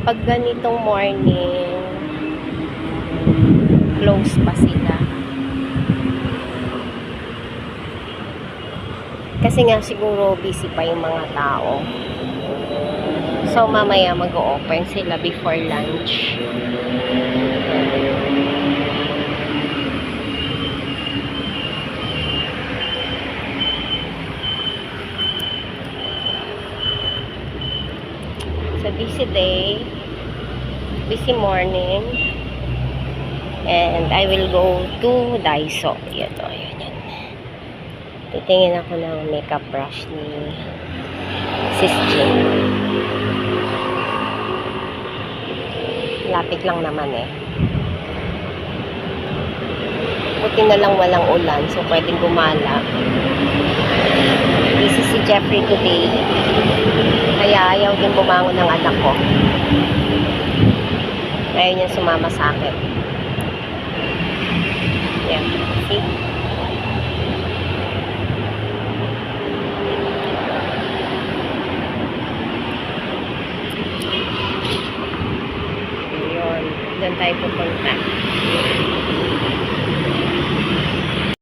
pag ganitong morning, close pa sila. Kasi nga siguro busy pa yung mga tao. So mamaya mag-o-open sila before lunch. So busy day, busy morning, and I will go to Daiso. Yan o, yan. Titingin ako ng makeup brush ni Sis Jean. Lapit lang naman eh. Buti na lang walang ulan, so pwedeng gumala. Busy si Jeffrey today. Kaya ayaw din bumangon ng anak ko. Ayaw niya sumama sa akin. Yan. See? Yun. Doon tayo pupunta.